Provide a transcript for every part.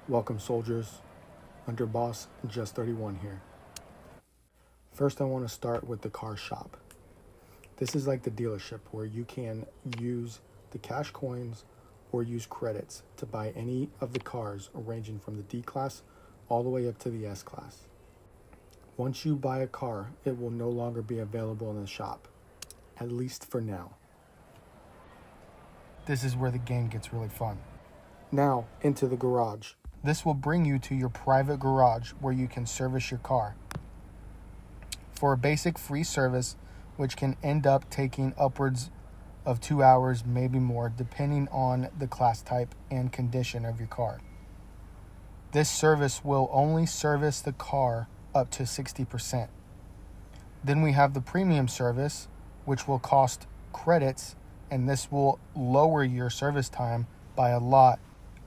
Welcome soldiers, Underboss Just 31 here. First I want to start with the car shop. This is like the dealership where you can use the cash coins or use credits to buy any of the cars ranging from the D class all the way up to the S class. Once you buy a car, it will no longer be available in the shop, at least for now. This is where the game gets really fun. Now, into the garage. This will bring you to your private garage where you can service your car. For a basic free service, which can end up taking upwards of 2 hours, maybe more, depending on the class type and condition of your car. This service will only service the car up to 60%. Then we have the premium service, which will cost credits, and this will lower your service time by a lot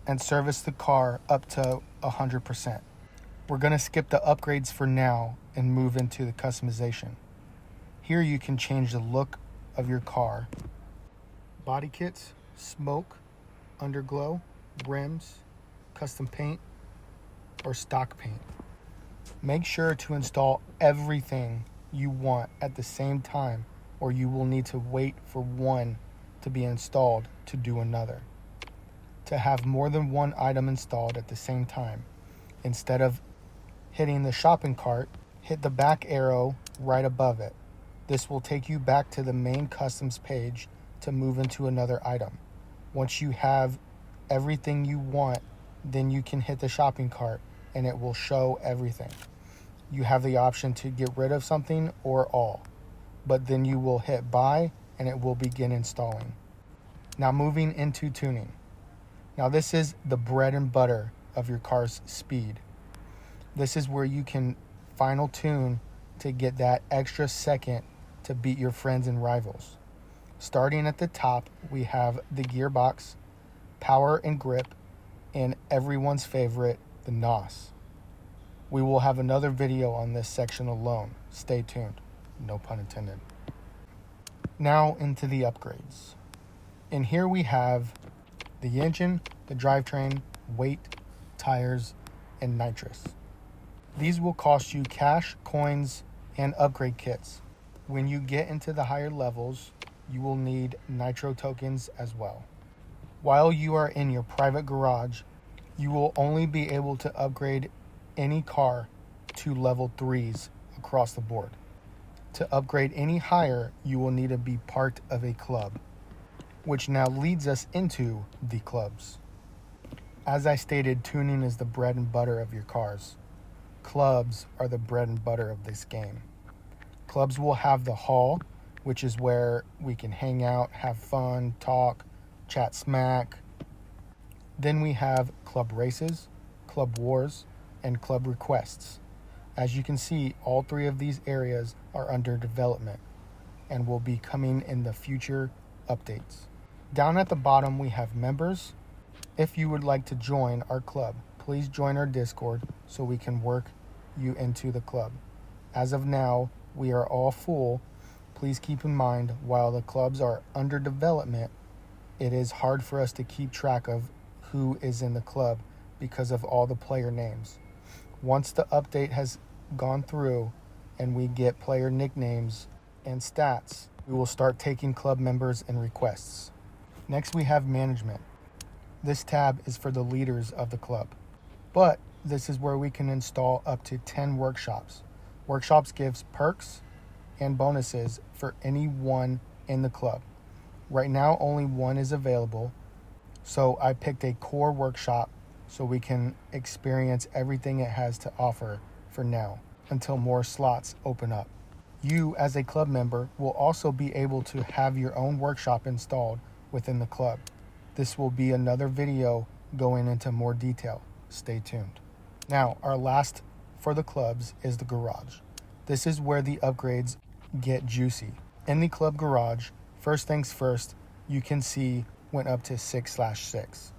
and service the car up to 100%. We're going to skip the upgrades for now and move into the customization. Here you can change the look of your car. Body kits, smoke, underglow, rims, custom paint, or stock paint. Make sure to install everything you want at the same time, or you will need to wait for one to be installed to do another. To have more than one item installed at the same time, instead of hitting the shopping cart, hit the back arrow right above it. This will take you back to the main customs page to move into another item. Once you have everything you want, then you can hit the shopping cart and it will show everything. You have the option to get rid of something or all, but then you will hit buy and it will begin installing. Now moving into tuning. Now this is the bread and butter of your car's speed. This is where you can final tune to get that extra second to beat your friends and rivals. Starting at the top, we have the gearbox, power and grip, and everyone's favorite, the NOS. We will have another video on this section alone. Stay tuned. No pun intended. Now into the upgrades. And here we have the engine, the drivetrain, weight, tires, and nitrous. These will cost you cash, coins, and upgrade kits. When you get into the higher levels, you will need Nitro tokens as well. While you are in your private garage, you will only be able to upgrade any car to level 3s across the board. To upgrade any higher, you will need to be part of a club, which now leads us into the clubs. As I stated, tuning is the bread and butter of your cars. Clubs are the bread and butter of this game. Clubs will have the hall, which is where we can hang out, have fun, talk, chat smack. Then we have club races, club wars, and club requests. As you can see, all three of these areas are under development and will be coming in the future updates. Down at the bottom, we have members. If you would like to join our club, please join our Discord so we can work you into the club. As of now, we are all full. Please keep in mind, while the clubs are under development, it is hard for us to keep track of who is in the club because of all the player names. Once the update has gone through and we get player nicknames and stats, we will start taking club members and requests. Next, we have management. This tab is for the leaders of the club, but this is where we can install up to 10 workshops. Workshops gives perks and bonuses for anyone in the club. Right now, only one is available, so I picked a core workshop so we can experience everything it has to offer for now until more slots open up. You, as a club member, will also be able to have your own workshop installed within the club. This will be another video going into more detail. Stay tuned. Now, our last for the clubs is the garage. This is where the upgrades get juicy. In the club garage, first things first, you can see went up to 6/6.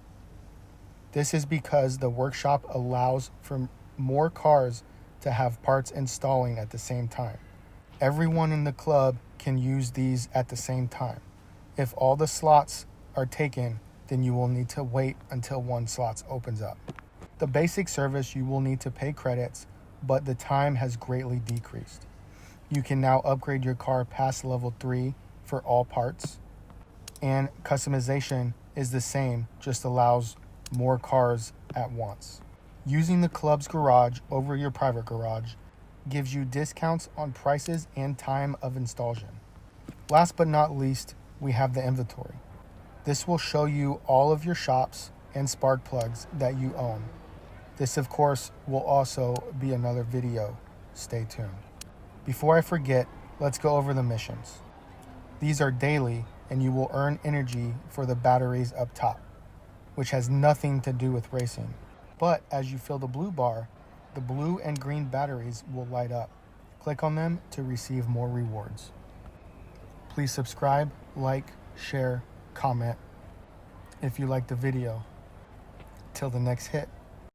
This is because the workshop allows for more cars to have parts installing at the same time. Everyone in the club can use these at the same time. If all the slots are taken, then you will need to wait until one slot opens up. The basic service you will need to pay credits, but the time has greatly decreased. You can now upgrade your car past level 3 for all parts, and customization is the same, just allows more cars at once. Using the club's garage over your private garage gives you discounts on prices and time of installation. Last but not least, we have the inventory. This will show you all of your shops and spark plugs that you own. This, of course, will also be another video. Stay tuned. Before I forget, let's go over the missions. These are daily, and you will earn energy for the batteries up top, which has nothing to do with racing. But as you fill the blue bar, the blue and green batteries will light up. Click on them to receive more rewards. Please subscribe, like, share, comment if you like the video. Till the next hit.